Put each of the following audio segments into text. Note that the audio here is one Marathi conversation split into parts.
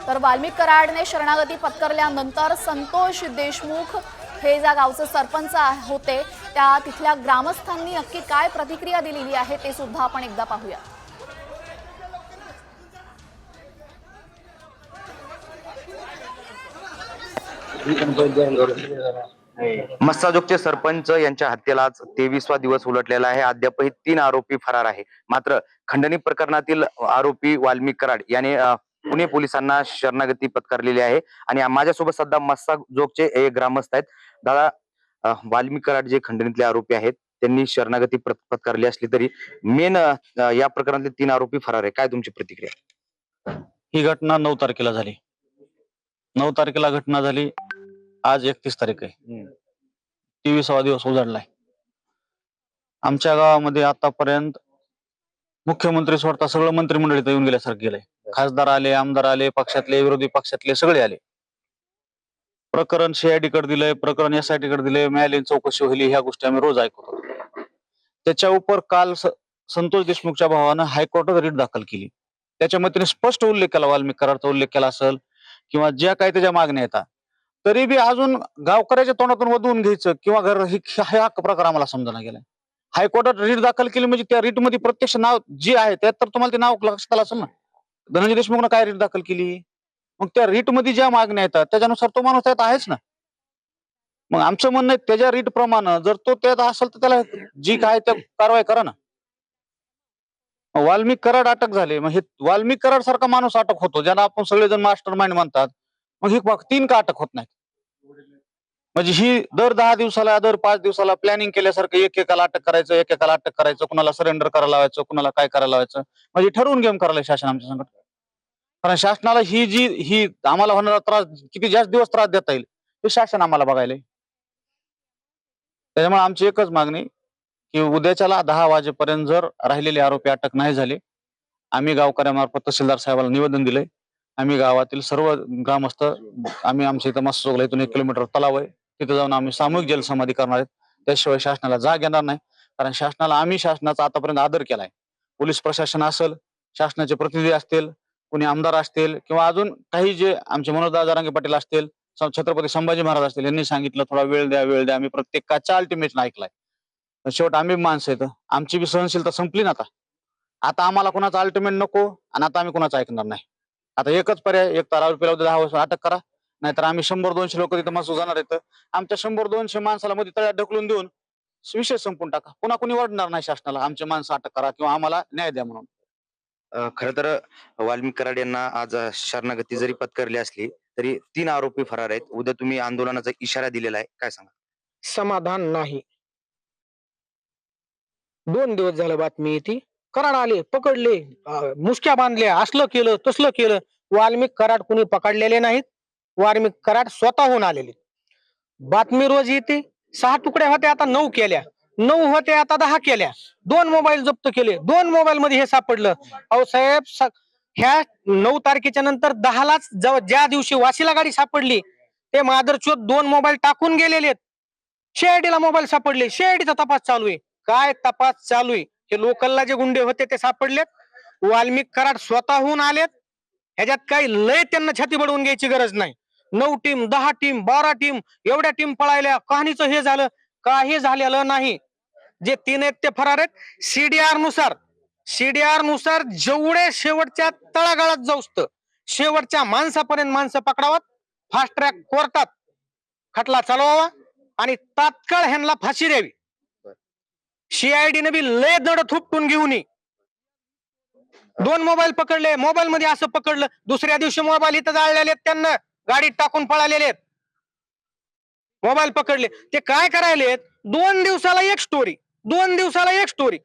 तर वाल्मिक कराडने शरणागती पत्करल्यानंतर संतोष देशमुख हे ज्या गावचे सरपंच होते त्या तिथल्या ग्रामस्थांनी नक्की काय प्रतिक्रिया दिलेली आहे ते सुद्धा आपण एकदा पाहूया। मस्साजोगचे सरपंच यांच्या हत्येला आज 23वा दिवस उलटलेला आहे। अद्यापही 3 आरोपी फरार आहे। मात्र खंडणी प्रकरणातील आरोपी वाल्मिक कराड याने पुणे पोलिसांना शरणागती पत्करलेली आहे। आणि माझ्यासोबत सध्या मस्साजोगचे ग्रामस्थ आहेत। दादा, वाल्मिक कराड जे खंडणीतले आरोपी आहेत त्यांनी शरणागती पत्करली असली तरी मेन या प्रकरणातले 3 आरोपी फरार आहे। काय तुमची प्रतिक्रिया? ही घटना 9 तारखेला झाली। 9 तारखेला घटना झाली। आज 31 तारीख आहे। 23वा दिवस उजाडलाय। आमच्या गावामध्ये आतापर्यंत मुख्यमंत्री सोडता सगळं मंत्रिमंडळ इथं येऊन गेल्यासारखं गेलंय। खासदार आले, आमदार आले, पक्षातले विरोधी पक्षातले सगळे आले। प्रकरण CID कडे दिलंय, प्रकरण SIT कडे दिलंय, न्यायालयीन चौकशी होईल ह्या गोष्टी आम्ही रोज ऐकतो। त्याच्या उपर काल संतोष देशमुखच्या भावानं हायकोर्टात रिट दाखल केली। त्याच्यामध्ये स्पष्ट उल्लेख केला, वाल्मिक कराडचा उल्लेख केला असेल किंवा ज्या काही त्याच्या मागण्या येतात तरी बी अजून गावकऱ्याच्या तोंडातून वधवून घ्यायचं किंवा घर हा प्रकार आम्हाला समजला गेलाय। हायकोर्टात रिट दाखल केली म्हणजे त्या रिट मध्ये प्रत्यक्ष नाव जे आहे त्यात तर तुम्हाला ते नाव लक्षात आलं असेल ना। धनंजय देशमुखनं काय रिट दाखल केली, मग त्या रिट मध्ये ज्या मागण्या येतात त्याच्यानुसार तो माणूस त्यात आहेच ना। मग आमचं म्हणणं आहे त्याच्या रिट प्रमाणे जर तो त्यात असेल तर त्याला जी काय त्या कारवाई करा ना। वाल्मिक कराड अटक झाले, मग हे वाल्मिक कराड सारखा माणूस अटक होतो ज्याला आपण सगळेजण मास्टर माइंड म्हणतात, मग ही 3 का अटक होत नाहीत? म्हणजे ही दर 10 दिवसाला दर 5 दिवसाला प्लॅनिंग केल्यासारखं एकेकाला अटक करायचं, एकेकाला अटक करायचं, कुणाला सरेंडर करायला लावायचं, कुणाला काय करायला लावायचं, म्हणजे ठरवून गेम करायला शासन आमच्या संकट। कारण शासनाला ही आम्हाला होणारा त्रास किती जास्त दिवस त्रास देता येईल हे शासन आम्हाला बघायला। त्याच्यामुळे आमची एकच मागणी की उद्याच्याला 10 वाजेपर्यंत जर राहिलेले आरोपी अटक नाही झाले, आम्ही गावकऱ्यामार्फत तहसीलदार साहेबांना निवेदन दिलंय। आम्ही गावातील सर्व ग्रामस्थ आम्ही आमच्या इथं मस्साजोगला इथून 1 किलोमीटर तलाव आहे तिथे जाऊन आम्ही सामूहिक जलसमाधी करणार आहेत। त्याशिवाय शासनाला जाग येणार नाही। कारण आम्ही शासनाचा आतापर्यंत आदर केलाय। पोलीस प्रशासन असेल, शासनाचे प्रतिनिधी असतील, कोणी आमदार असतील किंवा अजून काही जे आमचे मनोजदादा जरांगे पाटील असतील, छत्रपती संभाजी महाराज असतील, यांनी सांगितलं थोडा वेळ द्या वेळ द्या। आम्ही प्रत्येकाच्या अल्टिमेटन ऐकलाय। शेवट आम्ही माणसं आहेत, आमची बी सहनशीलता संपली ना। आता आम्हाला कोणाचा अल्टिमेट नको आणि आता आम्ही कोणाचं ऐकणार नाही। आता एकच पर्याय, एक तर आरोपीला 10 वर्ष अटक करा, नाहीतर आम्ही 100-200 लोक तिथं मस्त जाणार आहेत। आमच्या 100-200 माणसाला मध्ये तळ्यात ढकलून देऊन विषय संपून टाका। पुन्हा कोणी वाढणार नाही शासनाला आमचे माणसं अटक करा किंवा आम्हाला न्याय द्या म्हणून। खरं तर वाल्मिक कराड यांना आज शरणागती जरी पत्करली असली तरी 3 आरोपी फरार आहेत। उद्या तुम्ही आंदोलनाचा इशारा दिलेला आहे, काय सांगा? समाधान नाही। 2 दिवस झालं बातमी येते, कराड आले, पकडले, मुसक्या बांधल्या, असलं केलं तसलं केलं। वाल्मिक कराड कुणी पकडलेले नाहीत, वाल्मिक कराड स्वतःहून आलेले। बातमी रोज येते, 6 तुकड्या होत्या आता 9 केल्या, 9 होत्या आता 10 केल्या, 2 मोबाईल जप्त केले, 2 मोबाईल मध्ये हे सापडलं। अहो साहेब, ह्या 9 तारखेच्या नंतर 10लाच ज्या दिवशी वाशीला गाडी सापडली ते मादरचोद 2 मोबाईल टाकून गेलेले। CID ला मोबाईल सापडले, CID चा तपास चालू आहे। काय तपास चालू आहे? हे लोकलला जे गुंडे होते ते सापडलेत, वाल्मिक कराड स्वतःहून आलेत। ह्याच्यात काही लय त्यांना छाती बडवून घ्यायची गरज नाही। 9 टीम, 10 टीम, 12 टीम, एवढ्या टीम पळायल्या, कहाणीचं हे झालं, काही झालेलं नाही। जे 3 आहेत ते फरार आहेत। CDR नुसार जेवढे शेवटच्या तळागाळात जाऊस्त शेवटच्या माणसापर्यंत माणसं पकडावात, फास्ट ट्रॅक कोर्टात खटला चालवावा आणि तात्काळ ह्यांना फाशी द्यावी। CID ने बी लय दड थुपटून घेऊन 2 मोबाईल पकडले, मोबाईल मध्ये असं पकडलं, दुसऱ्या दिवशी मोबाईल इथं जाळलेले, त्यांना गाडीत टाकून पळालेले मोबाईल पकडले। ते काय करायलेत, 2 दिवसाला एक स्टोरी, 2 दिवसाला एक स्टोरी।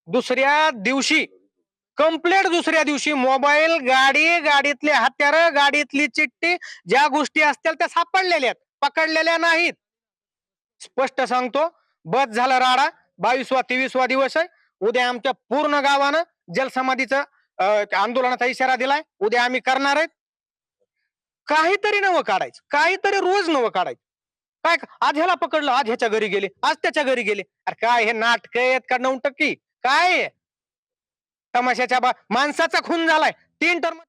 दुसऱ्या दिवशी कंप्लेंट, दुसऱ्या दिवशी मोबाईल, गाडी, गाडीतले हत्यार, गाडीतली चिठ्ठी, ज्या गोष्टी असतील त्या सापडलेल्या आहेत, पकडलेल्या नाहीत। स्पष्ट सांगतो, बस झाला राडा। 22वा-23वा दिवस आहे। उद्या आमच्या पूर्ण गावानं जलसमाधीचा आंदोलनाचा इशारा दिलाय। उद्या आम्ही करणार आहेत। काहीतरी नवं काढायचं, काहीतरी रोज नवं काढायचं। काय आज ह्याला पकडलं, आज ह्याच्या घरी गेले, आज त्याच्या घरी गेले। अरे काय हे नाटक आहेत का नौटंकी? काय तमाशाच्या माणसाचा खून झालाय 3 टर्म।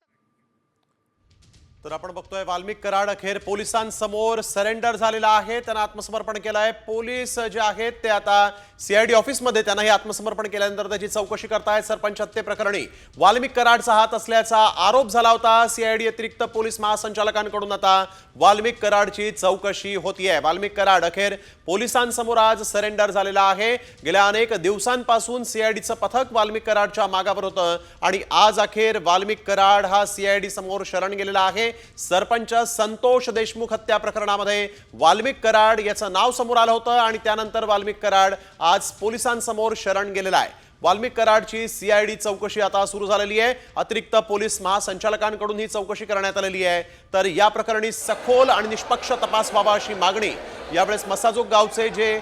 तर आपण बघतोय वाल्मिक कराड अखेर पोलिसांसमोर सरेंडर झालेला आहे. त्यांना आत्मसमर्पण केलं आहे. पोलीस जे आहेत ते आता सीआयडी ऑफिसमध्ये त्यांनाही आत्मसमर्पण केल्यानंतर त्याची चौकशी करतायत. सरपंच हत्ये प्रकरणी वाल्मिक कराडचा हात असल्याचा आरोप झाला होता. सीआयडी अतिरिक्त पोलीस महासंचालकांकडून आता वाल्मिक कराडची चौकशी होतीये. वाल्मिक कराड अखेर पोलिसांसमोर आज सरेंडर झालेला आहे. गेल्या अनेक दिवसांपासून सीआयडीचं पथक वाल्मिक कराडच्या मागावर होतं आणि आज अखेर वाल्मिक कराड हा सीआयडी समोर शरण गेलेला आहे. सरपंच संतोष देशमुख हत्या प्रकरणामध्ये वाल्मिक कराड याचं नाव समोर आलं होतं आणि त्यानंतर वाल्मिक कराड आज पोलिसांसमोर शरण गेलेला आहे. वाल्मिक कराडची सीआयडी चौकशी आता सुरू झालेली आहे. अतिरिक्त पोलीस महासंचालकांकडून ही चौकशी करण्यात आलेली आहे. तर या प्रकरणी सखोल आणि निष्पक्ष तपास व्हावा अशी मागणी यावेळेस मस्साजोग गावचे जे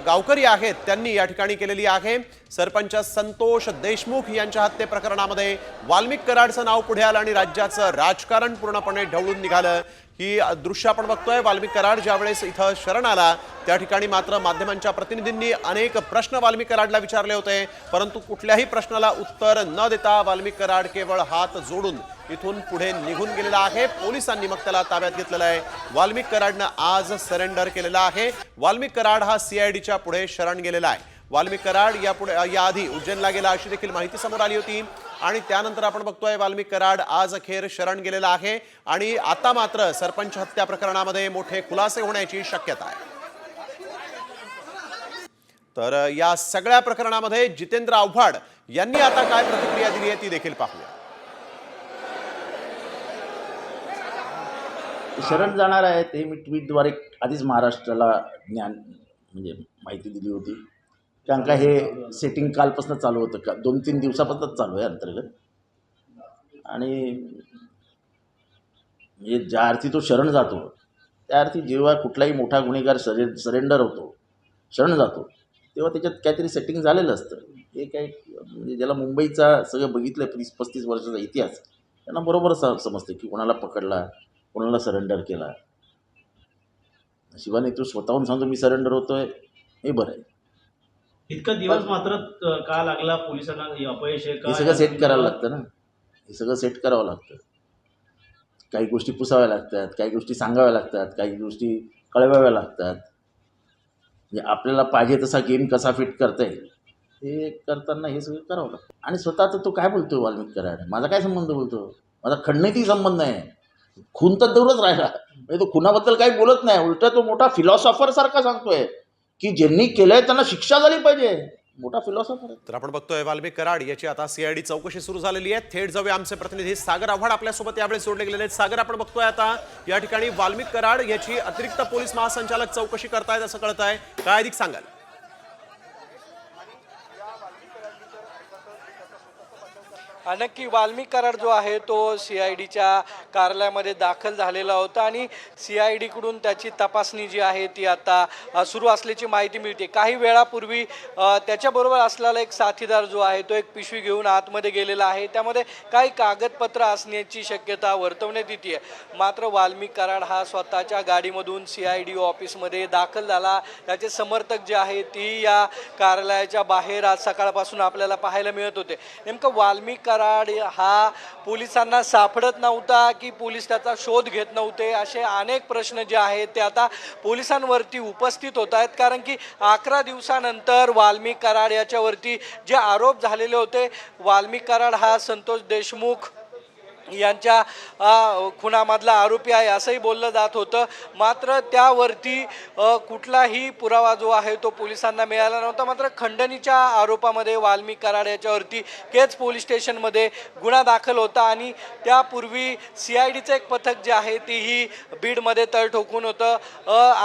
गावकरी आहेत त्यांनी या ठिकाणी केलेली आहे. सरपंच संतोष देशमुख यांच्या हत्ये प्रकरणामध्ये वाल्मिक कराडचं नाव पुढे आलं आणि राज्याचं राजकारण पूर्णपणे ढवळून निघालं. ही दृश्य आपण बघतोय. वाल्मिक कराड ज्यावेळेस इथं शरण आला त्या ठिकाणी मात्र माध्यमांच्या प्रतिनिधींनी अनेक प्रश्न वाल्मिक कराडला विचारले होते, परंतु कुठल्याही प्रश्नाला उत्तर न देता वाल्मिक कराड केवळ हात जोडून इथून पुढे निघून गेलेला आहे. पोलिसांनी मग त्याला ताब्यात घेतलेलं आहे. वाल्मिक कराडनं आज सरेंडर केलेला आहे. वाल्मिक कराड हा सीआयडीच्या पुढे शरण गेलेला आहे. वाल्मिक कराड याआधी उज्जैनला गेला अशी देखील माहिती समोर आली होती आणि त्यानंतर आपण बघतोय वाल्मिक कराड आज अखेर शरण गेलेला आहे आणि आता मात्र सरपंच हत्या प्रकरणामध्ये मोठे खुलासे होण्याची शक्यता आहे. तर या सगळ्या प्रकरणामध्ये जितेंद्र आव्हाड यांनी आता काय प्रतिक्रिया दिली आहे ती देखील पाहूया. शरण जाणार आहे ते मी ट्विटद्वारे आधीच महाराष्ट्राला म्हणजे माहिती दिली होती. कारण का हे सेटिंग कालपासून चालू होतं का 2-3 दिवसापासूनच चालू आहे अंतर्गत. आणि म्हणजे ज्या अर्थी तो शरण जातो त्या अर्थी जेव्हा कुठलाही मोठा गुन्हेगार सरेंडर होतो, शरण जातो, तेव्हा त्याच्यात काहीतरी सेटिंग झालेलं असतं. हे काय म्हणजे ज्याला मुंबईचा सगळं बघितलं 30-35 वर्षाचा इतिहास त्यांना बरोबर समजतं की कोणाला पकडला, कोणाला सरेंडर केला. शिवाने तू स्वतःहून सांगतो मी सरेंडर होतोय हे बरं आहे. इतका दिवस मात्र का लागला पोलिसांना अपयश आहे का? हे सगळं सेट करायला लागतं ना. हे सगळं सेट करावं लागतं. काही गोष्टी पुसाव्या लागतात, काही गोष्टी सांगाव्या लागतात, काही गोष्टी कळवाव्या लागतात. म्हणजे आपल्याला पाहिजे तसा गेम कसा फिट करता येईल हे करताना हे सगळं करावं लागतं. आणि स्वतःचं तो काय बोलतो वाल्मिक कराड, माझा काय संबंध बोलतो? माझा खंडणीतही संबंध नाही. खून तर दूरच राहिला म्हणजे तो खुनाबद्दल काही बोलत नाही. उलटा तो मोठा फिलॉसॉफर सारखा सांगतोय की ज्यांनी केलंय त्यांना शिक्षा झाली पाहिजे. मोठा फिलॉसॉफर आहे. तर आपण बघतोय वाल्मिक कराड याची आता सीआयडी चौकशी सुरू झालेली आहे. थेट जाऊया आमचे प्रतिनिधी सागर आव्हाड आपल्यासोबत यावेळेस जोडले गेलेले आहेत. सागर, आपण बघतोय आता या ठिकाणी वाल्मिक कराड याची अतिरिक्त पोलीस महासंचालक चौकशी करतायत असं कळत आहे. काय अधिक सांगाल? नक्की वाल्मिक कराड जो आहे तो सीआयडीच्या कार्यालयामध्ये दाखल झालेला होता आणि सीआयडीकडून त्याची तपासणी जी आहे ती आता सुरू असल्याची माहिती मिळते. काही वेळापूर्वी त्याच्याबरोबर असलेला एक साथीदार जो आहे तो एक पिशवी घेऊन आतमध्ये गेलेला आहे. त्यामध्ये काही कागदपत्र असण्याची शक्यता वर्तवण्यात येते. मात्र वाल्मिक कराड हा स्वतःच्या गाडीमधून सीआयडी ऑफिसमध्ये दाखल झाला. त्याचे समर्थक जे आहेत ती या कार्यालयाच्या बाहेर आज सकाळपासून आपल्याला पाहायला मिळत होते. नेमकं वाल्मिक कराड हा पोलिसांना सापडत नव्हता की पोलीस त्याचा शोध घेत नव्हते, असे अनेक प्रश्न जे आहेत ते आता पोलिसांवरती उपस्थित होत आहेत. कारण की 11 दिवसानंतर वाल्मिक कराड याच्यावरती जे आरोप झालेले होते, वाल्मिक कराड हा संतोष देशमुख यांच्या खुनामधला आरोपी आहे असंही बोललं जात होतं. मात्र त्यावरती कुठलाही पुरावा जो आहे तो पोलिसांना मिळाला नव्हता. मात्र खंडणीच्या आरोपामध्ये वाल्मिक कराड याच्यावरती केज पोलीस स्टेशनमध्ये गुन्हा दाखल होता आणि त्यापूर्वी सीआयडीचं एक पथक जे आहे तीही बीडमध्ये तळ ठोकून होतं.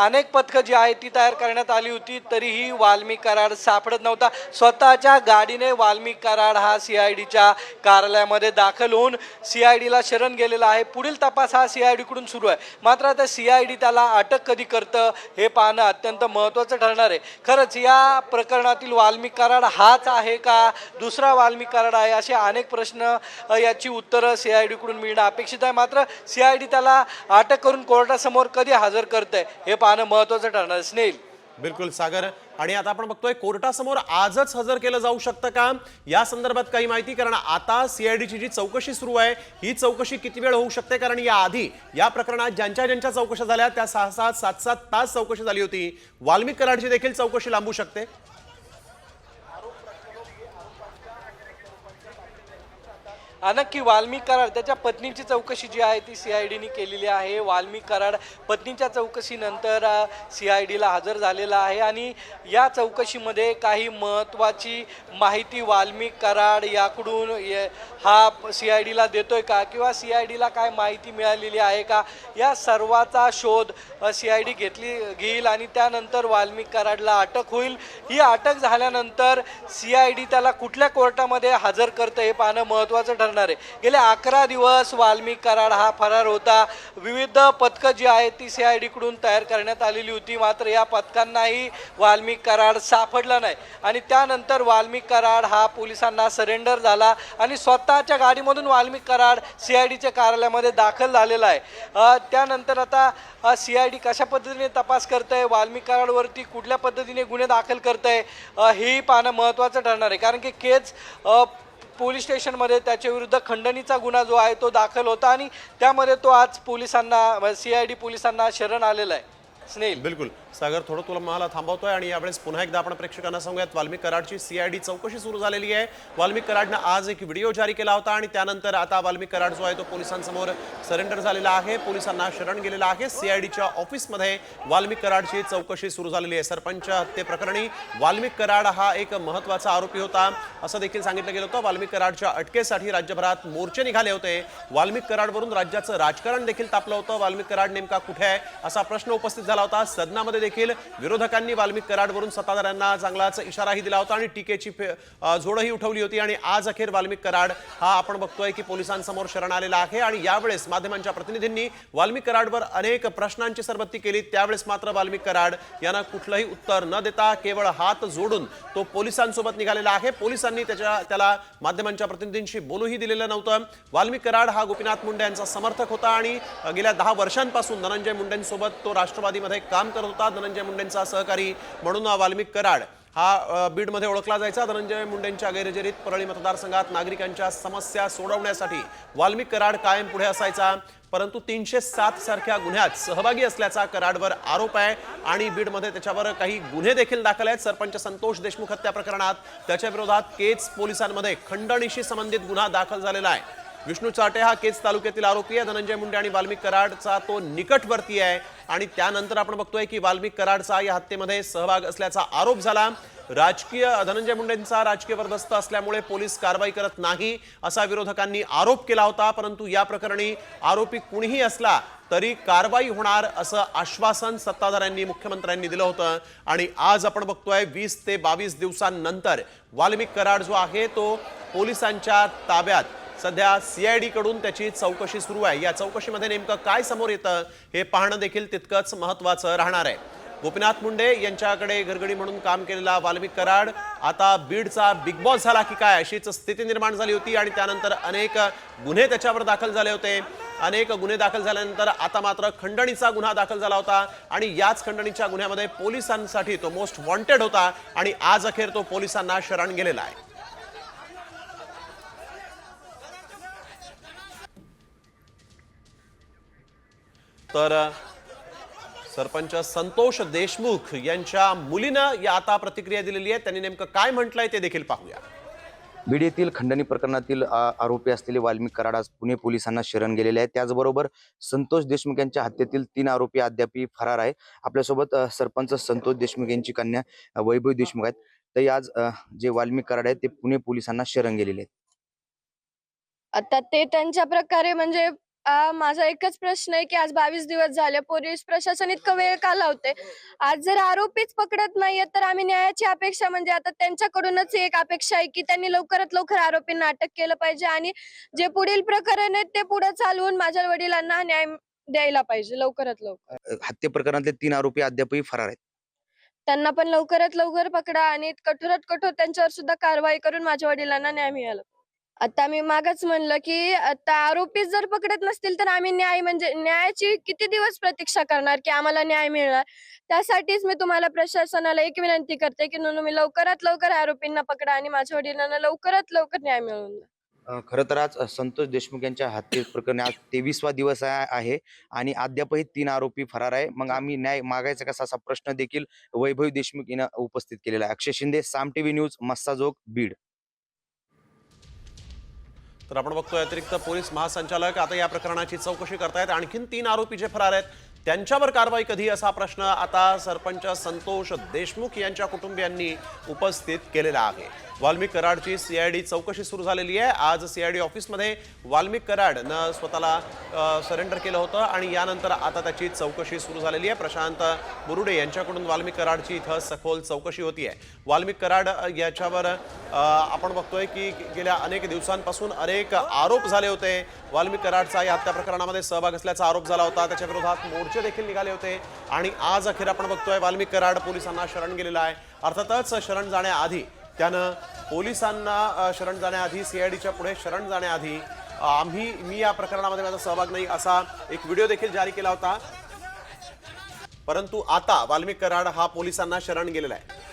अनेक पथकं जी आहेत ती तयार करण्यात आली होती, तरीही वाल्मिक कराड सापडत नव्हता. स्वतःच्या गाडीने वाल्मिक कराड हा सीआयडीच्या कार्यालयामध्ये दाखल होऊन सीआयडीला शरण गेलेला आहे. पुढील तपास हा सीआयडीकडून सुरू आहे. मात्र आता सीआयडी त्याला अटक कधी करतं हे पाहणं अत्यंत महत्त्वाचं ठरणार आहे. खरंच या प्रकरणातील वाल्मिक कराड हाच आहे का दुसरा वाल्मिक कराड आहे, असे अनेक प्रश्न याची उत्तरं सीआयडीकडून मिळणं अपेक्षित आहे. मात्र सीआयडी त्याला अटक करून कोर्टासमोर कधी हजर करतंय हे पाहणं महत्त्वाचं ठरणार आहे. स्नेल. बिलकुल सागर, आणि आता आपण बघतोय कोर्टासमोर आजच हजर केलं जाऊ शकतं का या संदर्भात काही माहिती? कारण आता सीआयडीची जी चौकशी सुरू आहे ही चौकशी किती वेळ होऊ शकते? कारण या आधी या प्रकरणात ज्यांच्या चौकशा झाल्या त्या 6-7 तास चौकशी झाली होती. वाल्मिक कराडची देखील चौकशी लांबू शकते. नक्की वाल्मिक कराड त्याच्या पत्नीची चौकशी जी आहे ती सीआयडीने केलेली आहे. वाल्मिक कराड पत्नीच्या चौकशीनंतर सीआयडीला हजर झालेला आहे आणि या चौकशीमध्ये काही महत्त्वाची माहिती वाल्मिक कराड याकडून हा सीआयडीला देतोय का, किंवा सीआयडीला काय माहिती मिळालेली आहे का, या सर्वाचा शोध सीआयडी घेईल आणि त्यानंतर वाल्मिक कराडला अटक होईल. ही अटक झाल्यानंतर सीआयडी त्याला कुठल्या कोर्टामध्ये हजर करतं हे पाहणं महत्त्वाचं ठरणार आहे. गेले 11 दिवस वाल्मिक कराड हा फरार होता. विविध पथकं जी आहेत ती सीआयडी कडून तयार करण्यात आलेली होती, मात्र या पथकांनाही वाल्मिक कराड सापडला नाही आणि त्यानंतर वाल्मिक कराड हा पोलिसांना सरेंडर झाला आणि स्वतःच्या गाडीमधून वाल्मिक कराड सीआयडीच्या कार्यालयामध्ये दाखल झालेला आहे. त्यानंतर आता सीआयडी कशा पद्धतीने तपास करतंय, वाल्मिक कराडवरती कुठल्या पद्धतीने गुन्हे दाखल करतंय हे पाहणं महत्त्वाचं ठरणार आहे. कारण की केज पोलीस स्टेशनमध्ये त्याच्या विरुद्ध खंडणीचा गुन्हा जो आहे तो दाखल होता आणि त्यामध्ये तो आज पोलिसांना सीआयडी पोलिसांना शरण आलेला आहे. स्नेल, बिलकुल सागर, थोडं तुला मला थांबवतोय आणि यावेळेस पुन्हा एकदा आपण प्रेक्षकांना सांगूयात वाल्मिक कराडची सीआयडी चौकशी सुरू झालेली आहे. वाल्मिक कराडनं आज एक व्हिडिओ जारी केला होता आणि त्यानंतर आता वाल्मिक कराड जो आहे तो पोलिसांसमोर सरेंडर झालेला आहे, पोलिसांना शरण गेलेला आहे. सीआयडीच्या ऑफिसमध्ये वाल्मिक कराडची चौकशी सुरू झालेली आहे. सरपंच हत्येप्रकरणी वाल्मिक कराड हा एक महत्त्वाचा आरोपी होता असं देखील सांगितलं गेलं होतं. वाल्मिक कराडच्या अटकेसाठी राज्यभरात मोर्चे निघाले होते. वाल्मिक कराडवरून राज्याचं राजकारण देखील तापलं होतं. वाल्मिक कराड नेमका कुठे आहे असा प्रश्न उपस्थित झाला होता. सदनामध्ये देखील विरोधकांनी वाल्मिक कराडवरून सत्ताधाऱ्यांना चांगलाच इशाराही दिला होता आणि टीकेची जोडही उठवली होती आणि आज अखेर वाल्मिक कराड हा आपण बघतोय की पोलिसांसमोर शरण आलेला आहे. आणि यावेळेस माध्यमांच्या प्रतिनिधींनी वाल्मिक कराडवर अनेक प्रश्नांची सरबत्ती केली. त्यावेळेस मात्र वाल्मिक कराड यांना कुठलंही उत्तर न देता केवळ हात जोडून तो पोलिसांसोबत निघालेला आहे. पोलिसांनी त्याला माध्यमांच्या प्रतिनिधींशी बोलूही दिलेलं नव्हतं. वाल्मिक कराड हा गोपीनाथ मुंडे यांचा समर्थक होता आणि गेल्या 10 वर्षांपासून धनंजय मुंडेंसोबत तो राष्ट्रवादीमध्ये काम करत होता. धनंजय मुंडेंचा सहकारी म्हणून वाल्मिक कराड हा बीडमध्ये ओळखला जायचा. धनंजय मुंडेंच्या गैरहजेरीत परळी मतदारसंघात नागरिकांच्या समस्या सोडवण्यासाठी वाल्मिक कराड कायम पुढे असायचा. परंतु 307 सारख्या गुन्ह्यात सहभागी असल्याचा कराडवर आरोप आहे आणि बीडमध्ये त्याच्यावर काही गुन्हे देखील दाखल आहेत. सरपंच संतोष देशमुख हत्या प्रकरणात त्याच्या विरोधात केज पोलिसांमध्ये खंडणीशी संबंधित गुन्हा दाखल झालेला आहे. विष्णू चाटे हा केज तालुक्यातील आरोपी आहे. धनंजय मुंडे आणि वाल्मिक कराडचा तो निकटवर्ती आहे आणि त्यानंतर आपण बघतोय की वाल्मिक कराडचा या हत्येमध्ये सहभाग असल्याचा आरोप झाला. धनंजय मुंडेंचा राजकीय वरदस्त असल्यामुळे पोलीस कारवाई करत नाही असा विरोधकांनी आरोप केला होता. परंतु या प्रकरणी आरोपी कुणीही असला तरी कारवाई होणार असं आश्वासन सत्ताधाऱ्यांनी मुख्यमंत्र्यांनी दिलं होतं आणि आज आपण बघतोय 20 ते 22 दिवसांनंतर वाल्मिक कराड जो आहे तो पोलिसांच्या ताब्यात. सध्या सीआयडी कडून त्याची चौकशी सुरू आहे. या चौकशीमध्ये नेमकं काय समोर येतं हे पाहणं देखील तितकंच महत्त्वाचं राहणार आहे. गोपीनाथ मुंडे यांच्याकडे घरगडी म्हणून काम केलेला वाल्मिक कराड आता बीडचा बिग बॉस झाला की काय अशीच स्थिती निर्माण झाली होती आणि त्यानंतर अनेक गुन्हे त्याच्यावर दाखल झाले होते. अनेक गुन्हे दाखल झाल्यानंतर आता मात्र खंडणीचा गुन्हा दाखल झाला होता आणि याच खंडणीच्या गुन्ह्यामध्ये पोलिसांसाठी तो मोस्ट वॉन्टेड होता आणि आज अखेर तो पोलिसांना शरण गेलेला आहे. तर सरपंच संतोष देशमुख यांच्या मुलीनं या आता प्रतिक्रिया दिलेली आहे. त्यांनी नेमकं काय म्हटलंय ते देखील पाहूया. बीड येथील खंडणी प्रकरणातील आरोपी असलेले वाल्मिक कराड आज पुणे पोलिसांना शरण गेलेले आहेत. त्याचबरोबर संतोष देशमुख यांच्या हत्येतील 3 आरोपी अद्याप फरार आहे. आपल्यासोबत सरपंच संतोष देशमुख यांची कन्या वैभव देशमुख आहेत. तर आज जे वाल्मिक कराड आहेत ते पुणे पोलिसांना शरण गेलेले आहेत. आता ते त्यांच्या प्रकारे म्हणजे माझा एकच प्रश्न आहे की आज 22 दिवस झाले पोलीस प्रशासन इतकं वेळ का लावते. आज जर आरोपीच पकडत नाहीये तर आम्ही न्यायाची अपेक्षा म्हणजे आता त्यांच्याकडूनच एक अपेक्षा आहे की त्यांनी लवकरात लवकर आरोपींना अटक केलं पाहिजे आणि जे पुढील प्रकरण आहे ते पुढे चालवून माझ्या वडिलांना न्याय द्यायला पाहिजे लवकरात लवकर. हत्या प्रकरणातले 3 आरोपी अद्यापही फरार आहेत. त्यांना पण लवकरात लवकर पकडा आणि कठोरात कठोर त्यांच्यावर सुद्धा कारवाई करून माझ्या वडिलांना न्याय मिळाला. आता मी मागच म्हणलं की आता आरोपी जर पकडत नसतील तर आम्ही न्याय म्हणजे न्यायाची किती दिवस प्रतीक्षा करणार की आम्हाला न्याय मिळणार. त्यासाठीच मी तुम्हाला प्रशासनाला एक विनंती करते की तुम्ही लवकरात लवकर आरोपींना पकडा आणि माझ्या वडिलांना लवकरात लवकर न्याय मिळवून द्या. खरं तर आज संतोष देशमुख यांच्या हत्ये प्रकरणी आज 23वा दिवस आहे आणि अद्यापही 3 आरोपी फरार आहे. मग आम्ही न्याय मागायचा कसा, असा प्रश्न देखील वैभव देशमुख यांना उपस्थित केलेला आहे. अक्षय शिंदे, साम टीव्ही न्यूज, मस्साजोग, बीड. तर आपण बघतोय अतिरिक्त पोलीस महासंचालक आता या प्रकरणाची चौकशी करतायत. आणखीन 3 आरोपी जे फरार आहेत त्यांच्यावर कारवाई कधी, असा प्रश्न आता सरपंच संतोष देशमुख यांच्या कुटुंबियांनी उपस्थित केलेला आहे. वाल्मिक कराडची सीआयडी चौकशी सुरू झालेली आहे. आज सीआयडी ऑफिसमध्ये वाल्मिक कराडनं स्वतःला सरेंडर केलं होतं आणि यानंतर आता त्याची चौकशी सुरू झालेली आहे. प्रशांत बुरुडे यांच्याकडून वाल्मिक कराडची इथं सखोल चौकशी होतीये. वाल्मिक कराड याच्यावर आपण बघतोय की गेल्या अनेक दिवसांपासून अनेक आरोप झाले होते. वाल्मिक कराडचा या हत्या प्रकरणामध्ये सहभाग असल्याचा आरोप झाला होता. त्याच्या विरोधात मोर्चे देखील निघाले होते आणि आज अखेर आपण बघतोय वाल्मिक कराड पोलिसांना शरण गेलेला आहे. अर्थातच शरण जाण्याआधी त्यानं पोलिसांना शरण जाण्याआधी, सीआयडीच्या पुढे शरण जाण्याआधी मी या प्रकरणामध्ये माझा सहभाग नाही असा एक व्हिडिओ देखील जारी केला होता. परंतु आता वाल्मिक कराड हा पोलिसांना शरण गेलेला आहे.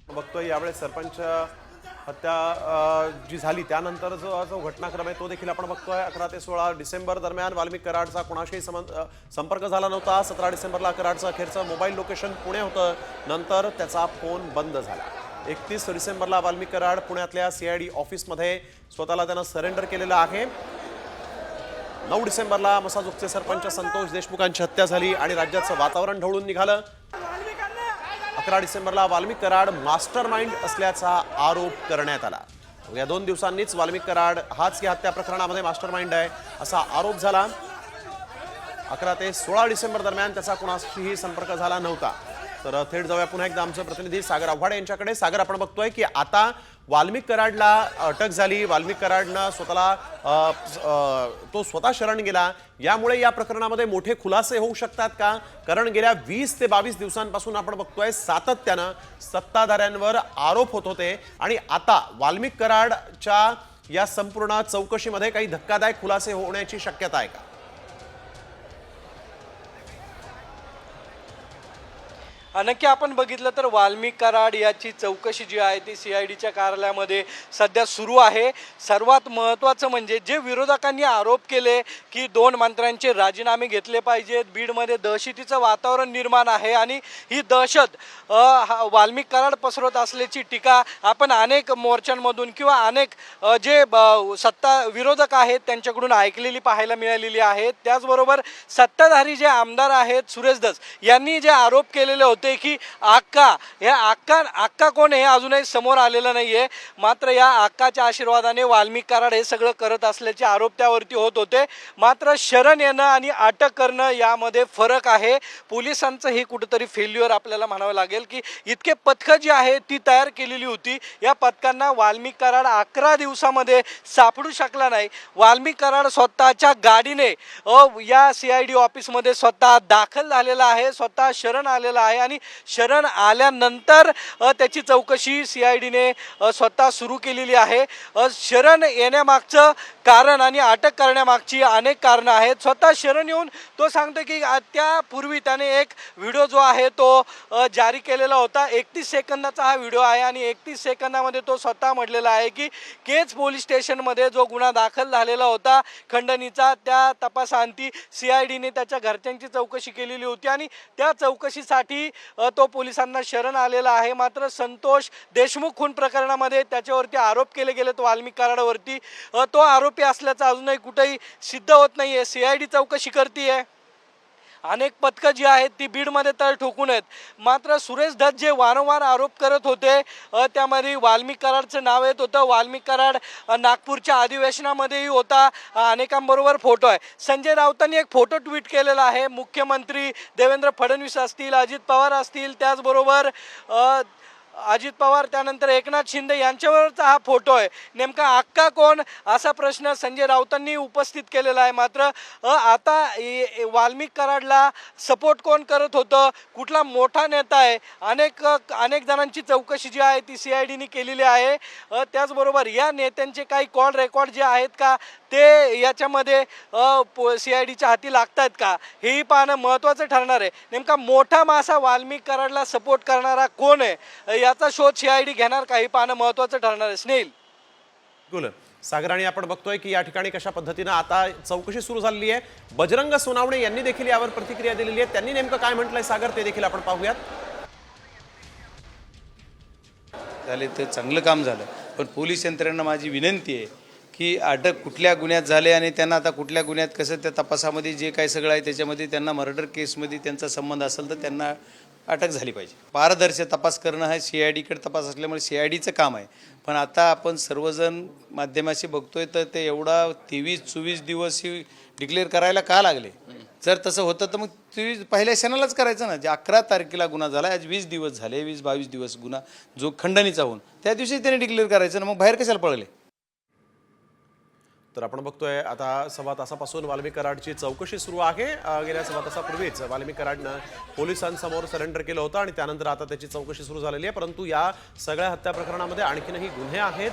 बघतोय यावेळेस सरपंच हत्या जी झाली त्यानंतर जो घटनाक्रम आहे तो देखील आपण बघतोय. 11 ते 16 डिसेंबर दरम्यान वाल्मिक कराडचा कोणाशीही संपर्क झाला नव्हता. 17 डिसेंबरला कराडचं अखेरचं मोबाईल लोकेशन पुणे होतं. नंतर त्याचा फोन बंद झाला. 31 डिसेंबरला वाल्मिक कराड पुण्यातल्या सीआयडी ऑफिसमध्ये स्वतःला त्यानं सरेंडर केलेलं आहे. 9 डिसेंबरला मसाजोगचे सरपंच संतोष देशमुखांची हत्या झाली आणि राज्याचं वातावरण ढवळून निघालं. 11 डिसेंबरला वाल्मिक कराड मास्टर माइंड असल्याचा आरोप करण्यात आला. या 2 दिवसांनीच वाल्मिक कराड हाच या हत्या प्रकरणामध्ये मास्टर माइंड आहे असा आरोप झाला. 11 ते 16 डिसेंबर दरम्यान त्याचा कोणाशीही संपर्क झाला नव्हता. तर थेट जाऊया पुन्हा एकदा आमचे प्रतिनिधी सागर आव्हाड यांच्याकडे. सागर, आपण बघतोय की आता वाल्मिक कराडला अटक झाली. वाल्मिक कराडनं तो स्वतः शरण गेला. यामुळे या प्रकरणामध्ये मोठे खुलासे होऊ शकतात का? कारण गेल्या 20 ते 22 दिवसांपासून आपण बघतोय सातत्यानं सत्ताधाऱ्यांवर आरोप होत होते आणि आता वाल्मिक कराडच्या या संपूर्ण चौकशीमध्ये काही धक्कादायक खुलासे होण्याची शक्यता आहे का? नक्की आपण बघितलं तर वाल्मिक कराड याची चौकशी जी आहे ती सीआयडीच्या कार्यालयामध्ये सध्या सुरू आहे. सर्वात महत्त्वाचं म्हणजे जे विरोधकांनी आरोप केले की 2 मंत्र्यांचे राजीनामे घेतले पाहिजेत, बीडमध्ये दहशतीचं वातावरण निर्माण आहे आणि ही दहशत वाल्मिक कराड पसरवत असल्याची टीका आपण अनेक मोर्चांमधून किंवा अनेक जे सत्ता विरोधक आहेत त्यांच्याकडून ऐकलेली पाहायला मिळालेली आहे. त्याचबरोबर सत्ताधारी जे आमदार आहेत सुरेश धस यांनी जे आरोप केलेले होते की आक्का कोण हे अजूनही समोर आलेलं नाहीये. मात्र या आक्काच्या आशीर्वादाने वाल्मिक कराड हे सगळं करत असल्याचे आरोप त्यावरती होत होते. मात्र शरण येणं आणि अटक करणं यामध्ये फरक आहे. पोलिसांचं हे कुठेतरी फेल्युअर आपल्याला म्हणावं लागेल की इतके पथकं जी आहे ती तयार केलेली होती. या पथकांना वाल्मिक कराड 11 दिवसामध्ये सापडू शकला नाही. वाल्मिक कराड स्वतःच्या गाडीने या सीआयडी ऑफिसमध्ये स्वतः दाखल झालेला आहे, स्वतः शरण आलेला आहे आणि शरण आल्यानंतर त्याची चौकशी सीआयडीने स्वतः सुरू केलेली आहे. शरण येण्यामागचं कारण आणि अटक करण्यामागची अनेक कारणं आहेत. स्वतः शरण येऊन तो सांगतो की त्यापूर्वी त्याने एक व्हिडिओ जो आहे तो जारी केलेला होता. 31 सेकंदाचा हा व्हिडिओ आहे आणि 31 सेकंदामध्ये तो स्वतः म्हटलेला आहे की केज पोलीस स्टेशनमध्ये जो गुन्हा दाखल झालेला होता खंडणीचा, त्या तपासांती सीआयडीने त्याच्या घरच्यांची चौकशी केलेली होती आणि त्या चौकशीसाठी तो पोलिसांना शरण आलेला आहे. मात्र संतोष देशमुख खून प्रकरणामध्ये त्याच्यावरती आरोप केले गेलेत वाल्मिक कराडावरती. तो आरोपी असल्याचं अजूनही कुठेही सिद्ध होत नाहीये. सीआयडी चौकशी करतीये. अनेक पथकं जी आहेत ती बीडमध्ये तळ ठोकून आहेत. मात्र सुरेश धस जे वारंवार आरोप करत होते त्यामध्ये वाल्मिक कराडचं नाव येत होतं. वाल्मिक कराड नागपूरच्या अधिवेशनामध्येही होता. अनेकांबरोबर फोटो आहे. संजय राऊतांनी एक फोटो ट्विट केलेला आहे. मुख्यमंत्री देवेंद्र फडणवीस असतील, अजित पवार असतील, त्याचबरोबर अजित पवार त्यानंतर एकनाथ शिंदे यांच्यावरचा हा फोटो आहे, नेमका अक्का कोण असा प्रश्न संजय राऊतांनी उपस्थित केलेला आहे. मात्र आता वाल्मिक कराडला सपोर्ट कोण करत होतं, कुठला मोठा नेता आहे, अनेक जणांची चौकशी जी आहे ती CIDने केलेली आहे. त्याचबरोबर या नेत्यांचे काही कॉल रेकॉर्ड जे आहेत का ते याच्यामध्ये CIDच्या हाती लागतात का, हेही पाहणं महत्त्वाचं ठरणार आहे. नेमका मोठा मासा वाल्मिक कराडला सपोर्ट करणारा कोण आहे याचा शोध CID घेणार का, हे पाहणं महत्त्वाचं ठरणार आहे. स्नेल बिलकुल सागर, आणि आपण बघतोय की या ठिकाणी कशा पद्धतीनं आता चौकशी सुरू झालेली आहे. बजरंग सोनावणे यांनी देखील यावर प्रतिक्रिया दिलेली आहे. त्यांनी नेमकं काय म्हटलंय सागर ते देखील आपण पाहूयात. झाले तर चांगलं काम झालं, पण पोलीस यंत्रणेला माझी विनंती आहे की अटक कुठल्या गुन्ह्यात झाले आणि त्यांना आता कुठल्या गुन्ह्यात कसं त्या तपासामध्ये जे काय सगळं आहे त्याच्यामध्ये त्यांना मर्डर केसमध्ये त्यांचा संबंध असेल तर त्यांना अटक झाली पाहिजे. पारदर्शक तपास करणं हा CIDकडे तपास असल्यामुळे CIDचं काम आहे. पण आता आपण सर्वजण माध्यमाशी बघतोय तर ते एवढा 23-24 दिवस डिक्लेअर करायला का लागले. जर तसं होतं तर मग 23 पहिल्या क्षणालाच करायचं ना. जे 11 तारखेला गुन्हा झाला, आज 20 दिवस झाले, 20-22 दिवस गुन्हा जो खंडणीचा होऊन त्या दिवशी त्यांनी डिक्लेअर करायचं ना, मग बाहेर कशाला पळले. तर आपण बघतोय आता सव्वा तासापासून वाल्मिक कराडची चौकशी सुरू आहे. गेल्या सव्वा तासापूर्वीच वाल्मिक कराडनं पोलिसांसमोर सरेंडर केलं होतं आणि त्यानंतर आता त्याची चौकशी सुरू झालेली आहे. परंतु या सगळ्या हत्या प्रकरणामध्ये आणखीनही गुन्हे आहेत,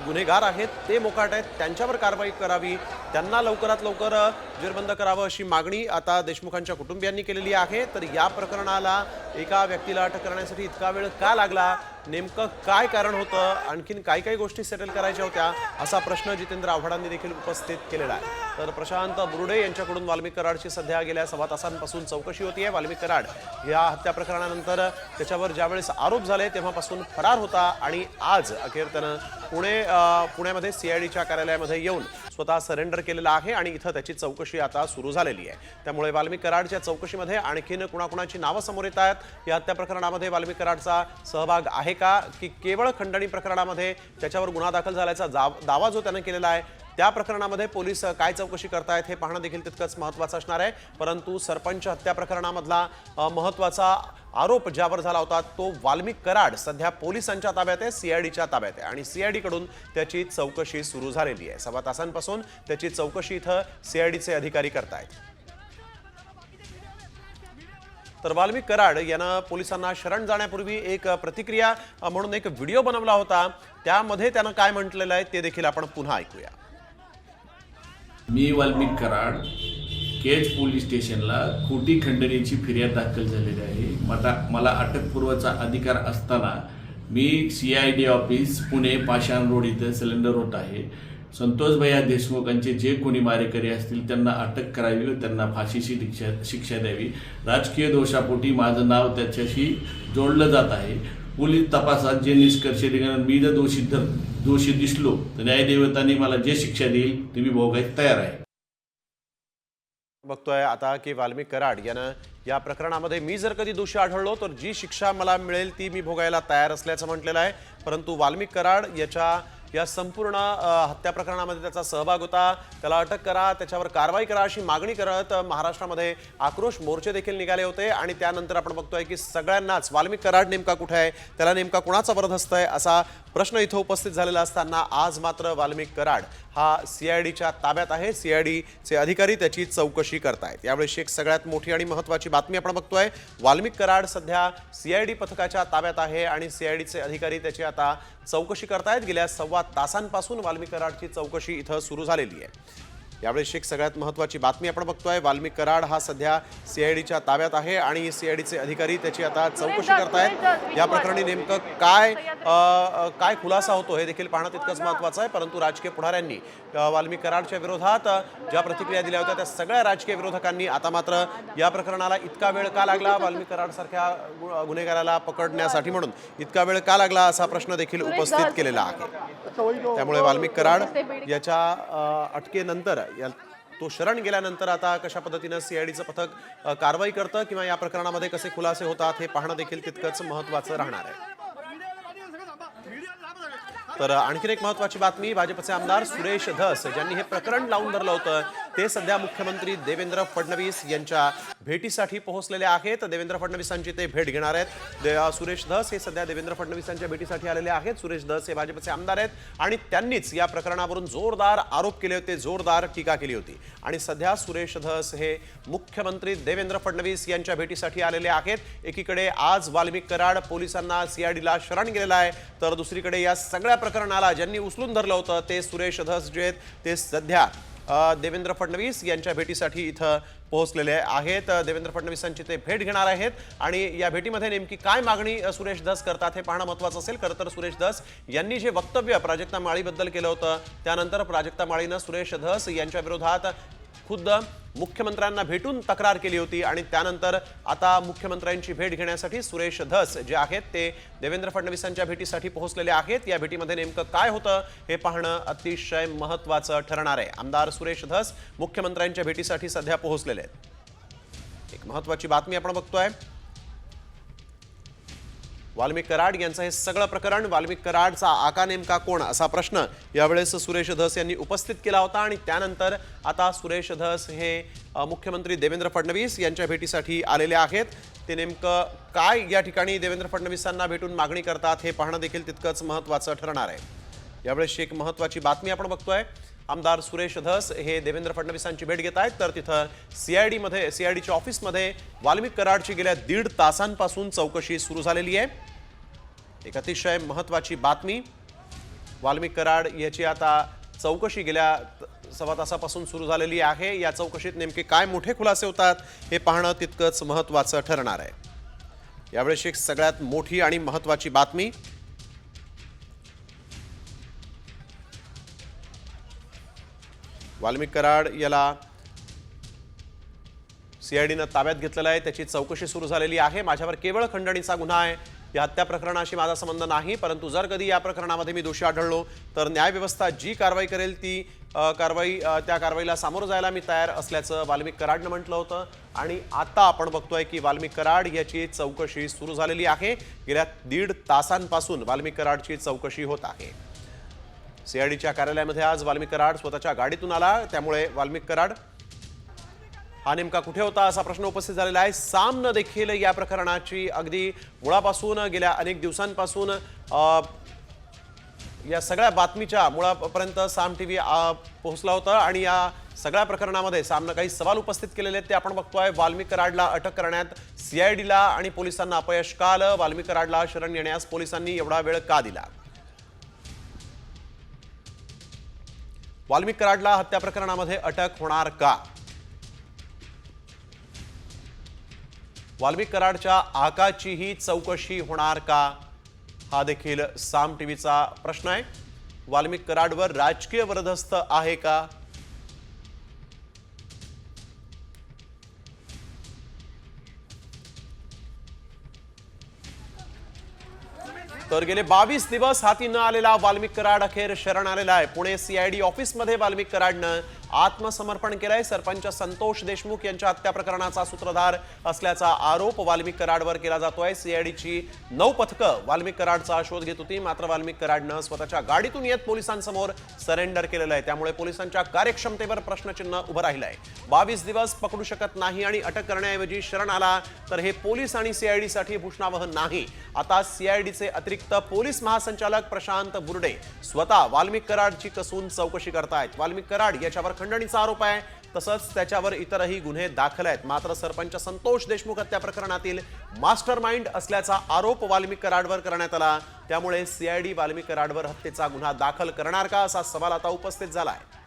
गुन्हेगार आहेत, ते मोकाट आहेत, त्यांच्यावर कारवाई करावी, त्यांना लवकरात लवकर जेरबंद करावं अशी मागणी आता देशमुखांच्या कुटुंबियांनी केलेली आहे. तर या प्रकरणाला एका व्यक्तीला अटक करण्यासाठी इतका वेळ का लागला, नेमकं काय कारण होतं, आणखीन काय गोष्टी सेटल करायच्या होत्या, असा प्रश्न जितेंद्र आव्हाडांनी देखील उपस्थित केलेला आहे. तर प्रशांत बुरुडे यांच्याकडून वाल्मिक कराडची सध्या गेल्या सव्वा तासांपासून चौकशी होतीये. वाल्मिक कराड या हत्या प्रकरणानंतर त्याच्यावर ज्यावेळेस आरोप झाले तेव्हापासून फरार होता आणि आज अखेर त्यानं पुण्यामध्ये CIDच्या कार्यालयामध्ये येऊन स्वतः सरेंडर केलेला आहे आणि इथं त्याची चौकशी आता सुरू झालेली आहे. त्यामुळे वाल्मिक कराडच्या चौकशीमध्ये आणखीन कुणाकुणाची नावं समोर येत आहेत. या हत्या प्रकरणामध्ये वाल्मिक कराडचा सहभाग आहे का, की केवळ खंडणी प्रकरणामध्ये त्याच्यावर गुन्हा दाखल झाल्याचा दावा जो त्यानं केलेला आहे त्या प्रकरणामध्ये पोलीस काय चौकशी करतायत हे पाहणं देखील तितकंच महत्त्वाचं असणार आहे. परंतु सरपंच हत्या प्रकरणामधला महत्त्वाचा आरोप ज्यावर झाला होता तो वाल्मिक कराड सध्या पोलिसांच्या ताब्यात आहे, CIDच्या ताब्यात आहे आणि CID कडून त्याची चौकशी सुरू झालेली आहे. सव्वा तासांपासून त्याची चौकशी इथं CIDचे अधिकारी करतायत. तर वाल्मिक कराड यानं पोलिसांना शरण जाण्यापूर्वी एक प्रतिक्रिया म्हणून एक व्हिडिओ बनवला होता. त्यामध्ये त्यानं काय म्हटलेलं आहे ते देखील आपण पुन्हा ऐकूया. मी वाल्मिक कराड केज पोलीस स्टेशनला खोटी खंडणीची फिर्याद दाखल झालेली आहे. मला अटकपूर्वचा अधिकार असताना मी CID ऑफिस पुणे पाषाण रोड इथे सिलेंडर होत आहे. संतोष भैया देशमुखांचे जे कोणी मारेकरी असतील त्यांना अटक करावी व त्यांना फाशीची शिक्षा द्यावी. राजकीय दोषापोटी माझं नाव त्याच्याशी जोडलं जात आहे. पोलीस तपासात जे निष्कर्ष निघणार, मी जर दोषी दिसलो तर न्यायदेवतांनी मला जे शिक्षा देईल ती मी भोगायला तयार आहे. बघतोय आता की वाल्मिक कराड यानं या प्रकरणामध्ये मी जर कधी दोषी आढळलो तर जी शिक्षा मला मिळेल ती मी भोगायला तयार असल्याचं म्हटलेलं आहे. परंतु वाल्मिक कराड या संपूर्ण हत्या प्रकरणामध्ये त्याचा सहभाग होता, त्याला अटक करा, त्याच्यावर कारवाई करा अशी मागणी करत महाराष्ट्रामध्ये आक्रोश मोर्चे देखील निघाले होते. आणि त्यानंतर आपण बघतोय की सगळ्यांनाच वाल्मिक कराड नेमका कुठे आहे, त्याला नेमका कुणाचा वरदहस्त आहे असा प्रश्न इथं उपस्थित झालेला असताना आज मात्र वाल्मिक कराड हा CIDच्या ताब्यात आहे. CIDचे अधिकारी त्याची चौकशी करतायत. यावेळी एक सगळ्यात मोठी आणि महत्त्वाची बातमी आपण बघतोय. वाल्मिक कराड सध्या CID पथकाच्या ताब्यात आहे आणि CIDचे अधिकारी त्याची आता चौकशी करतायत. गेल्या सव्वा तासांपासून वाल्मिक कराडची चौकशी इथं सुरू झालेली आहे. यावेळी एक सगळ्यात महत्त्वाची बातमी आपण बघतोय. वाल्मिक कराड हा सध्या CIDच्या ताब्यात आहे आणि CIDचे अधिकारी त्याची आता चौकशी करतायत. या प्रकरणी नेमकं काय खुलासा होतो हे देखील पाहणं तितकंच महत्त्वाचं आहे. परंतु राजकीय पुढाऱ्यांनी वाल्मिक कराडच्या विरोधात ज्या प्रतिक्रिया दिल्या होत्या त्या सगळ्या राजकीय विरोधकांनी आता मात्र या प्रकरणाला इतका वेळ का लागला, वाल्मिक कराडसारख्या गुन्हेगाराला पकडण्यासाठी म्हणून इतका वेळ का लागला असा प्रश्न देखील उपस्थित केलेला आहे. त्यामुळे वाल्मिक कराड याच्या अटकेनंतर तो शरण गेल्यानंतर आता कशा पद्धतीनं CIDचं पथक कारवाई करतं किंवा या प्रकरणामध्ये कसे खुलासे होतात हे पाहणं देखील तितकंच महत्त्वाचं राहणार आहे. तर आणखीन एक महत्त्वाची बातमी, भाजपचे आमदार सुरेश धस ज्यांनी हे प्रकरण लावून धरलं होतं ते सध्या मुख्यमंत्री देवेंद्र फडणवीस यांच्या भेटीसाठी पोहोचलेले आहेत. देवेंद्र फडणवीसांची ते भेट घेणार आहेत. सुरेश धस हे सध्या देवेंद्र फडणवीसांच्या भेटीसाठी आलेले आहेत. सुरेश धस हे भाजपचे आमदार आहेत आणि त्यांनीच या प्रकरणावरून जोरदार आरोप केले होते, जोरदार टीका केली होती. आणि सध्या सुरेश धस हे मुख्यमंत्री देवेंद्र फडणवीस यांच्या भेटीसाठी आलेले आहेत. एकीकडे आज वाल्मिक कराड पोलिसांना सीआयडीला शरण गेलेला आहे, तर दुसरीकडे या सगळ्या प्रकरणाला ज्यांनी उचलून धरलं होतं ते सुरेश धस जे आहेत ते सध्या देवेंद्र फडणवीस यांच्या भेटीसाठी इथं पोहोचलेले आहेत. देवेंद्र फडणवीसांची ते भेट घेणार आहेत आणि या भेटीमध्ये नेमकी काय मागणी सुरेश धस करतात हे पाहणं महत्त्वाचं असेल. खरं तर सुरेश धस यांनी जे वक्तव्य प्राजक्ता माळीबद्दल केलं होतं त्यानंतर प्राजक्ता माळीनं सुरेश धस यांच्या विरोधात खुद्द मुख्यमंत्र्यांना भेटून तक्रार केली होती आणि त्यानंतर आता मुख्यमंत्र्यांची भेट घेण्यासाठी सुरेश धस जे आहेत ते देवेंद्र फडणवीसांच्या भेटीसाठी पोहोचलेले आहेत. या भेटीमध्ये नेमकं काय होतं हे पाहणं अतिशय महत्त्वाचं ठरणार आहे. आमदार सुरेश धस मुख्यमंत्र्यांच्या भेटीसाठी सध्या पोहोचलेले आहेत. एक महत्त्वाची बातमी आपण बघतोय. वाल्मिक कराड यांचं हे सगळं प्रकरण, वाल्मिक कराडचा आका नेमका कोण असा प्रश्न यावेळेस सुरेश धस यांनी उपस्थित केला होता आणि त्यानंतर आता सुरेश धस हे मुख्यमंत्री देवेंद्र फडणवीस यांच्या भेटीसाठी आलेले आहेत. ते नेमकं काय या ठिकाणी देवेंद्र फडणवीसांना भेटून मागणी करतात हे पाहणं देखील तितकंच महत्त्वाचं ठरणार आहे. यावेळेस एक महत्त्वाची बातमी आपण बघतोय. आमदार सुरेश धस हे देवेंद्र फडणवीसांची भेट घेत आहेत, तर तिथं सीआयडीच्या ऑफिसमध्ये वाल्मिक कराडची गेल्या 1.5 तासांपासून चौकशी सुरू झालेली आहे. एक अतिशय महत्त्वाची बातमी. वाल्मिक कराड याची आता चौकशी गेल्या 1.25 तासापासून सुरू झालेली आहे. या चौकशीत नेमके काय मोठे खुलासे होतात हे पाहणं तितकंच महत्त्वाचं ठरणार आहे. यावेळेस एक सगळ्यात मोठी आणि महत्त्वाची बातमी. वाल्मिक कराड याला सीआयडीनं ताब्यात घेतलेलं आहे, त्याची चौकशी सुरू झालेली आहे. माझ्यावर केवळ खंडणीचा गुन्हा आहे, या हत्या प्रकरणाशी माझा संबंध नाही, परंतु जर कधी या प्रकरणामध्ये मी दोषी आढळलो तर न्यायव्यवस्था जी कारवाई करेल ती त्या कारवाईला सामोरं जायला मी तयार असल्याचं वाल्मिक कराडनं म्हटलं होतं. आणि आता आपण बघतोय की वाल्मिक कराड याची चौकशी सुरू झालेली आहे. गेल्या 1.5 तासांपासून वाल्मिक कराडची चौकशी होत आहे. सीआयडीच्या कार्यालयामध्ये आज वाल्मिक कराड स्वतःच्या गाडीतून आला, त्यामुळे वाल्मिक कराड हा नेमका कुठे होता असा प्रश्न उपस्थित झालेला आहे. सामनं देखील या प्रकरणाची अगदी मुळापासून गेल्या अनेक दिवसांपासून या सगळ्या बातमीच्या मुळापर्यंत साम टीव्ही पोहोचला होता आणि या सगळ्या प्रकरणामध्ये सामनं काही सवाल उपस्थित केलेले आहेत ते आपण बघतोय. वाल्मिक कराडला अटक करण्यात सीआयडीला आणि पोलिसांना अपयश का आलं? वाल्मिक कराडला शरण येण्यास पोलिसांनी एवढा वेळ का दिला? वाल्मिक कराडला हत्या प्रकरणामध्ये अटक होणार का? वाल्मिक कराडच्या आकाचीही चौकशी होणार का? हा देखील साम टीव्हीचा प्रश्न आहे. वाल्मिक कराडवर राजकीय वरदहस्त आहे का? तर गेले 22 दिवस हाती न आलेला वाल्मिक कराड अखेर शरण आलेला आहे. पुणे सीआयडी ऑफिसमध्ये वाल्मिक कराडनं आत्मसमर्पण केलंय. सरपंच संतोष देशमुख यांच्या हत्या प्रकरणाचा सूत्रधार असल्याचा आरोप वाल्मिक कराडवर केला जातोय. सीआयडीची 9 पथकं वाल्मिक कराडचा शोध घेत होती, मात्र वाल्मिक कराडनं स्वतःच्या गाडीतून येत पोलिसांसमोर सरेंडर केलेलं आहे. त्यामुळे पोलिसांच्या कार्यक्षमतेवर प्रश्नचिन्ह उभं राहिलं आहे. 22 दिवस पकडू शकत नाही आणि अटक करण्याऐवजी शरण आला तर हे पोलीस आणि सीआयडीसाठी भूषणावह नाही. आता सीआयडीचे अतिरिक्त पोलीस महासंचालक प्रशांत बुर्डे स्वतः वाल्मिक कराडची कसून चौकशी करतायत. वाल्मिक कराड याच्यावर खंडणीचा आरोप आहे, तसंच त्याच्यावर इतरही गुन्हे दाखल आहेत. मात्र सरपंच संतोष देशमुख हत्या प्रकरणातील मास्टर माइंड असल्याचा आरोप वाल्मिक कराडवर करण्यात आला. त्यामुळे सीआयडी वाल्मिक कराडवर हत्येचा गुन्हा दाखल करणार का असा सवाल आता उपस्थित झाला आहे.